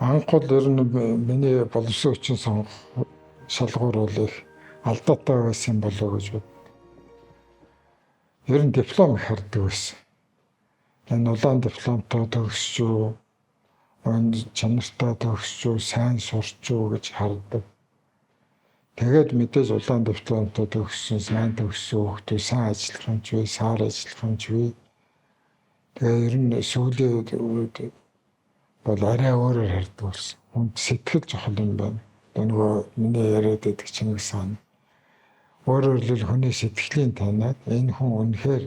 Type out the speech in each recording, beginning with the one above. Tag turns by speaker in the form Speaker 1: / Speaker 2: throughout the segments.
Speaker 1: Анхол ер нь миний боловсон хүчин сонгох шалгуур бол их алдаатай байсан болоо гэж бод. Ер нь диплом их хардаг байсан. Энэ улаан дипломтой төгсчүү, чанартай төгсчүү, сайн сурчүү гэж хардаг. Тэгээд мэдээж улаан дипломтой төгссөн, сайн төгссөн хүүхдүүд сайн ажиллах юм ч вэ, сар ажиллах юм ч вэ. Тэгээд ер нь сүүлийн үед бол арай өөрөөр хардаг болсон. Хүнд сэтгэл чухал юм байна. Нөгөө миний яриад байдаг чинь сан. Өөрөөр хэлбэл хүний сэтгэлийн танаад энэ хүн үнэхээр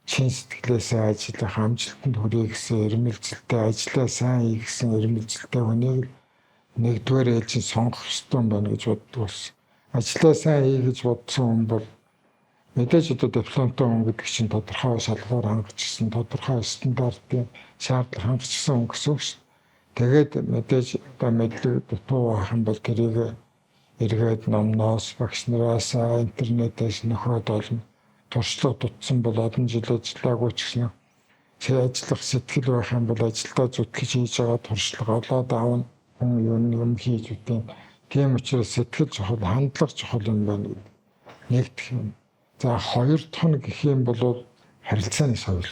Speaker 1: чин сэтгэлээсээ ажиллах, амжилтанд хүрэх гэсэн эрмэлзэлтэй ажиллаа сайн хийх гэсэн эрмэлзэлтэй хүнийг нэгдүгээр ээлжин сонгох ёстой юм байна гэж боддог болсон. Ажиллаа сайн хий гэж бодсон хүн бол мэдээж одоо дипломтой хүн гэдэг чинь тодорхой шалгуур хангацсан, тодорхой стандартын шаардлага хангацсан хүн гэсэн үг шүү. Тэгээд мэдээж одоо мэдлэг дутуу байх юм бол тэрийг эргээд номноос, багш нараас, интернетээс нөхөд олно. Туршлага дутсан бол олон жил ажиллаагүй ч гэсэн ажиллах сэтгэл байх юм бол ажилдаа зүтгэж хийж байгаа туршлага олоод аавна. Юм хийж үтэн. Тийм учраас сэтгэл чухал, хандлага чухал юм байна. Нэгдэх юм. За хоёр дахь нь гэх юм бол харилцааны соёл.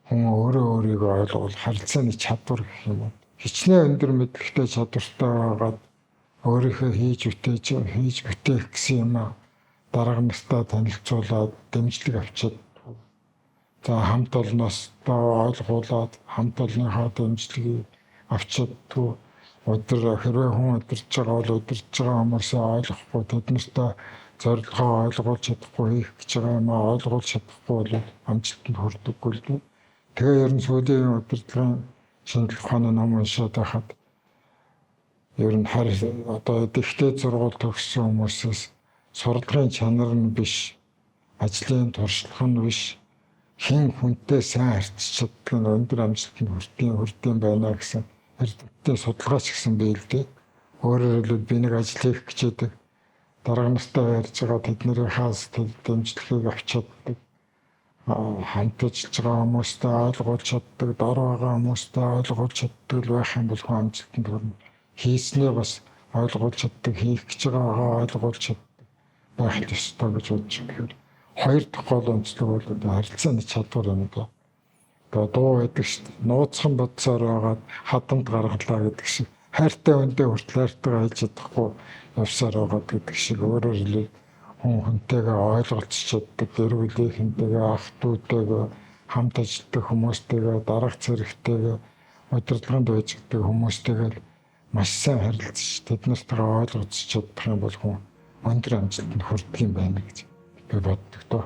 Speaker 1: Хүн өөрөө өөрийгөө ойлгуул харилцааны чадвар гэх юм. Хичнээн өндөр мэдлэгтэй чадвартай байгаад өөрийнхөө хийж бүтээх гэсэн юм дарга нартаа танилцуулаад дэмжлэг авчид. За хамт олноостой ойлгуулад хамт олныхоо дэмжлэгийг авчид түү хэрвээ хүн удирж байгаа бол удирж байгаа хүмүүсээ ойлгохгүй тэднэртэй зорилгоо ойлгуулж чадахгүй хийх гэж байгаа юм ойлгуулж чадахгүй бол амжилтанд хүрдэггүй л дээ. Тэгээ ер нь сүүлийн удирдлагын шинжлэх ухааны ном уншаад байхад ер нь одоо дэвтэ зургуул төгссөн хүмүүсээс сурлагын чанар нь биш, ажлын туршлага нь биш, хэн хүнтэй сайн харьцаж чаддаг нь өндөр амжилтанд хүрдэм байна гэсэн эрдэмтдийн судалгаач гэсэн бий л дээ. Өөрөөр хэлбэл би нэг ажил хийх гэжээдэг. Дарга нартай ярьж байгаа тэднэрийнхээс дэмжлэгийг авчиаддаг. Хамт ажиллаж байгаа хүмүүстэй ойлгуулж чаддаг, дор байгаа хүмүүстэй ойлгуулж чаддаг л байх юм бол хүн амжилтанд хүрнэ. Хийснээ бас ойлгуулж чаддаг, хийх гэж байгаагаа ойлгуулж чаддаг байх ёстой гэж бодож байна. Хоёр дахь гол онцлог бол харилцааны чадвар юм да. Одоо дуу гэдэг чинь нууцхан бодсоор байгаад хадамд гаргалаа гэдэг шиг хайртай хүндээ хүртэл хайртайгаа хэлж чадахгүй явсаар байгаад гэдэг шиг өөрөөр хэлбэл хүн хүнтэйгээ ойлголцож чаддаг, гэр бүлийнхэнтэйгээ ах дүүтэйгээ хамт ажилладаг хүмүүстэйгээ дарга зэрэгтэйгээ удирдлаганд байж байгаа хүмүүстэйгээ маш сайн харилцаж тэднэртэйгээ ойлгоцож чадах юм бол хүн өндөр амжилтанд хүрдэг юм байна гэж би боддог доо.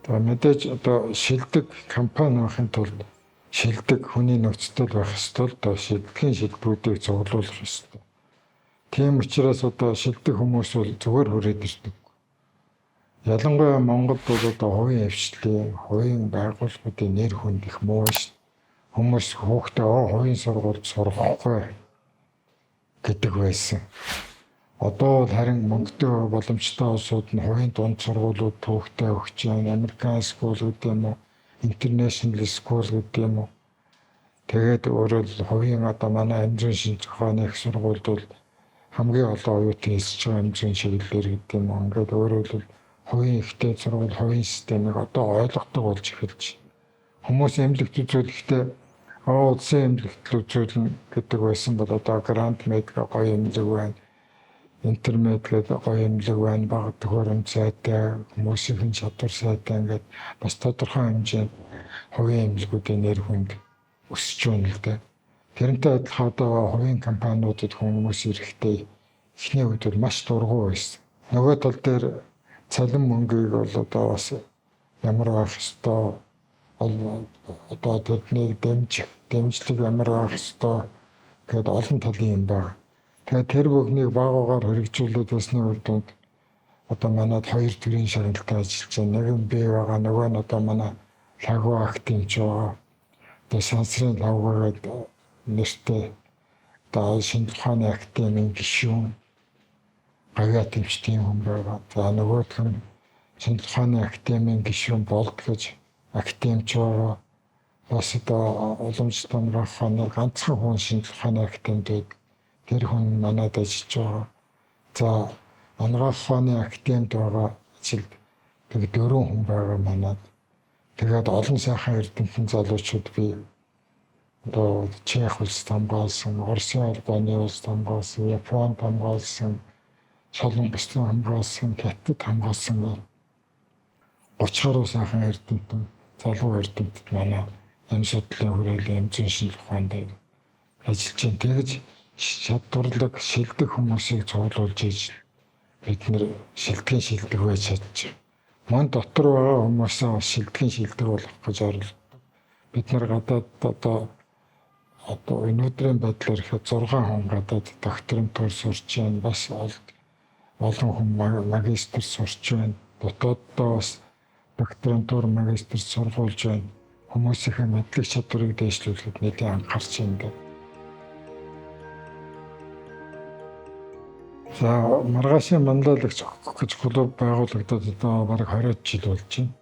Speaker 1: Тэгээ мэдээж одоо шилдэг компани байхын тулд шилдэг хүний нөхцөл байх ёстой л доо шилдэгийн шилбэрүүдийг цуглуулах ёстой. Тийм учраас одоо шилдэг хүмүүс бол зүгээр хүрээд ирдэг. Ялангуяа Монголд бол одоо хувийн хвшлийн, хувийн байгууллагуудын нэр хүнд их муу шүү. Хүмүүс хүүхдээ хувийн сургуульд сургахгүй гэдэг байсан. Одоо бол харин мөнгөтэй боломжтой улсууд нь хувийн дунд сургуулиуд хүүхдээ өгч байна. Американ скул гэдэг юм уу, интернэшнл скул гэдэг юм уу. Тэгээд өөрөөр хувийн одоо манай амжин шинж ухааны их сургуульд бол хамгийн олон оюутан хэлж байгаа амжин чиглэлээр гэдэг юм уу. Ингээд өөрөөр хэлбэл хувийн ихтэй сургууль, хувийн системийг одоо ойлгодог болж эхэлж. Хүмүүс эмнэлэгт үзүүлэхдээ улсын эмнэлэгт үзүүлнэ гэдэг байсан бол одоо грант медик гоё эмнэлэг байна. Интернет гэдэг гоё эмнэлэг байна. Бага төхөөрөмж сайтай, хүмүүсийн чадвар сайтай ингээд бас тодорхой хэмжээнд хувийн эмнэлгүүдийн нэр хүнд өсөж байна л дээ. Тэрнтэй адилхан одоо хувийн компаниудад хүмүүс ирэхдээ эхний үед бол маш дургуй байсан. Нөгөө тал дээр цалин мөнгийг бол одоо бас ямар байх ёстой одоо тэднийг дэмжлэг ямар байх ёстой гэдэг олон талын юм байна. Тэгээд тэр бүхнийг багаагаар хэрэгжүүлээд байсны үр дүнд одоо манайд хоёр төрлийн шагналтай ажиллаж байна. Нэг нь бий байгаа, нөгөө нь одоо манай лагу актимч байгаа. Тэгээд сансрын лагугаар нэртэй одоо шинж ухааны академийн гишүүн гавьяа төвчдийн хүн байгаа. За нөгөөх нь шинж ухааны академийн гишүүн болд гэж академич байгаа. бас одоо уламжлалт амрах ухааны ганцхан хүн шинжлэх ухааны академид тэр хүн манайд ажиллаж байгаа. За анагаах ухааны академид байгаа ажилд тэг 4 хүн байгаа манайд. Тэгээд олон сайхан эрдэмтэн залуучууд би одоо Чех улсад хамгаалсан, Оросын албаны улсад хамгаалсан, Японд хамгаалсан, Солонгост хамгаалсан, Хятад хамгаалсан 30 гаруй сайхан эрдэмтэн, залуу эрдэмтэд манай энэ судлалын хүрээлэн эмзэн шинжлэх ухаанд ажиллаж байна. Тэгж чадварлаг шилдэг хүмүүсийг цуглуулж ийж бид нэр шилдэг байж чадчих. Ман дотор байгаа хүмүүсээ бас шилдэг болох гэж оролддог. Бид нар гадаад одоо өнөөдрийн байдлаар ихэд 6 хүн гадаад докторантур сурч байна. Бас олон хүн магистр сурч байна. Дотооддоо бас докторантур магистр сургуулж байна. Хүмүүсийнхээ мэдлэг чадварыг дээшлүүлэхэд нэлээд анхаарч байна. За маргаашийн манлайлагч гэж клуб байгуулагдаад одоо бараг 20 жил болж байна.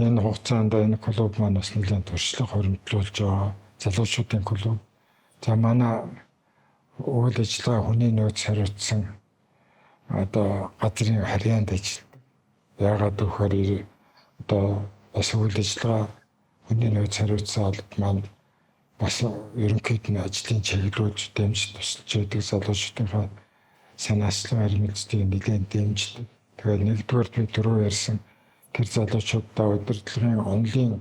Speaker 1: Энэ хугацаанд энэ клуб маань бас нэлээд туршлага хоригдлуулж байгаа залуучуудын клуб. За манай үйл ажиллагаа хүний нөөц хариуцсан одоо газрын харьяанд ажилладаг. Яагаад гэвэл одоо бас үйл ажиллагаа хүний нөөц хариуцсан албад маань бас ерөнхийд нь ажлын чиглүүлж дэмжиж тусалж байдаг залуучуудынхаа санаачлан арилмэлцгийг нэлээд дэмждэг. Тэгээд нэгдүгээр би түрүү ярьсан тэр залуучуудаа удирдлагын онлын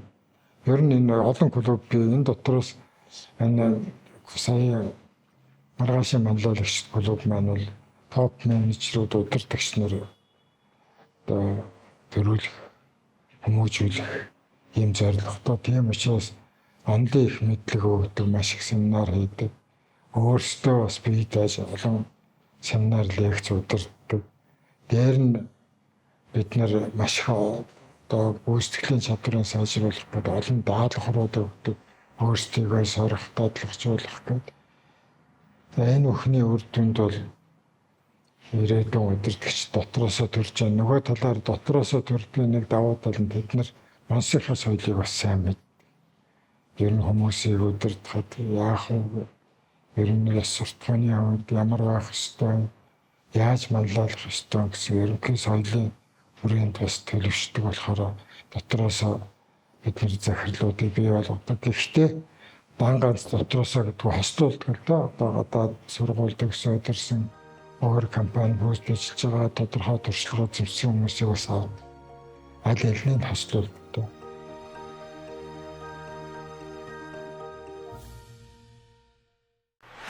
Speaker 1: ер нь энэ олон клуб би энэ дотроос энэ сая маргаашийн манлайлагч клуб маань бол топ менежерүүд удирдагч нар одоо төрүүлэх хүмүүжүүлэх ийм зорилготой. Тийм учраас онлын их мэдлэг өгдөг маш их семинар хийдэг. Өөрсдөө бас бие дааж олон семинар лекц удирддаг. Дээр нь бид нар маш их одоо гүйцэтгэлийн чадварыг сайжруулах гэдэг олон даалгаврууд өгдөг. Өөрсдийгөө сорох, дадлахжуулах гэдэг. Энэ бүхний үр дүнд бол ирээдүйн удирдагч дотроосоо төрж байгаа. Нөгөө талаар дотроосоо төрдөг нэг давуу тал нь бид нар монсийнхаа соёлыг бас сайн мэд. Ер нь хүмүүсийг удирдахад яах вэ? Ер нь яс суртахууны хувьд ямар байх ёстой, яаж манлайлах ёстой гэсэн ерөнхий соёлын хүрээнд бас төлөвшдөг болохоор дотроосоо бид нар захирлуудыг бий болгодог. Гэхдээ дан ганц дотроосоо гэдэг хослуулдаг л да. Одоо гадаад сургуульд өсөдөрсөн өөр компани хөөж ажиллаж байгаа тодорхой туршлагаа зэмсэн хүмүүсийг бас авдаг. Аль алийг хослуулдаг.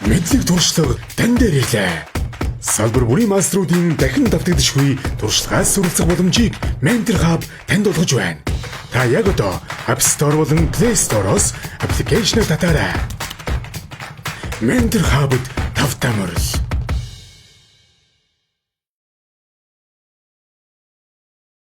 Speaker 2: Мэдлэг туршлага тань дээр ирлээ. Салбар бүрийн мастеруудын дахин давтагдшгүй туршлагаас суралцах боломжийг Mentor Hub танд олгож байна. Та яг одоо App Store болон Play Store-оос аппликейшныг татаарай. Mentor Hub-д тавтамжтай